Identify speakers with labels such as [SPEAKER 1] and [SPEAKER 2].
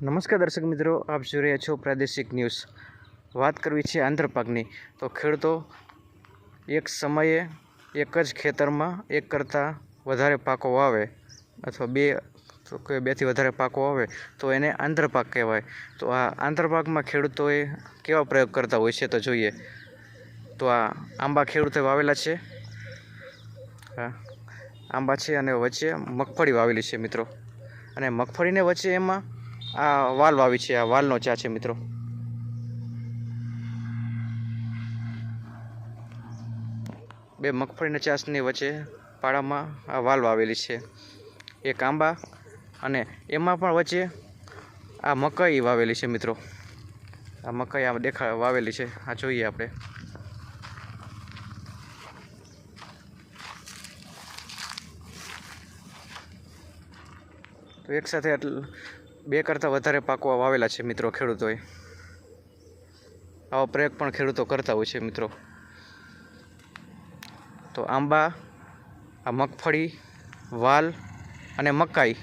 [SPEAKER 1] નમસ્કાર દર્શક મિત્રો, આપ જોઈ રહ્યા છો પ્રાદેશિક ન્યૂઝ। વાત કરવી છે આંતરપાકની, તો ખેડૂતો એક સમયે એક જ ખેતરમાં એક કરતાં વધારે પાકો વાવે અથવા બેથી વધારે પાકો વાવે તો એને આંતરપાક કહેવાય। તો આ આંતરપાકમાં ખેડૂતોએ કેવા પ્રયોગ કરતા હોય છે તો જોઈએ। તો આ આંબા ખેડૂતે વાવેલા છે, આંબા છે અને વચ્ચે મગફળી વાવેલી છે મિત્રો, અને મગફળીને વચ્ચે એમાં આ વાલ વાવી છે। આ વાલનો ચા છે મિત્રો। બે મગફળીના ચાસની વચ્ચે પાડામાં આ વાલ વાવેલી છે, એક આંબા, અને એમાં પણ વચ્ચે આ મકાઈ વાવેલી છે મિત્રો। આ મકાઈ આ વાવેલી છે, આ જોઈએ આપણે। તો એક સાથે બે કરતાં વધારે પાકો વાવેલા છે મિત્રો ખેડૂતોએ। આવો પ્રયોગ પણ ખેડૂતો કરતા હોય છે મિત્રો। તો આંબા, આ મગફળી, વાલ અને મકાઈ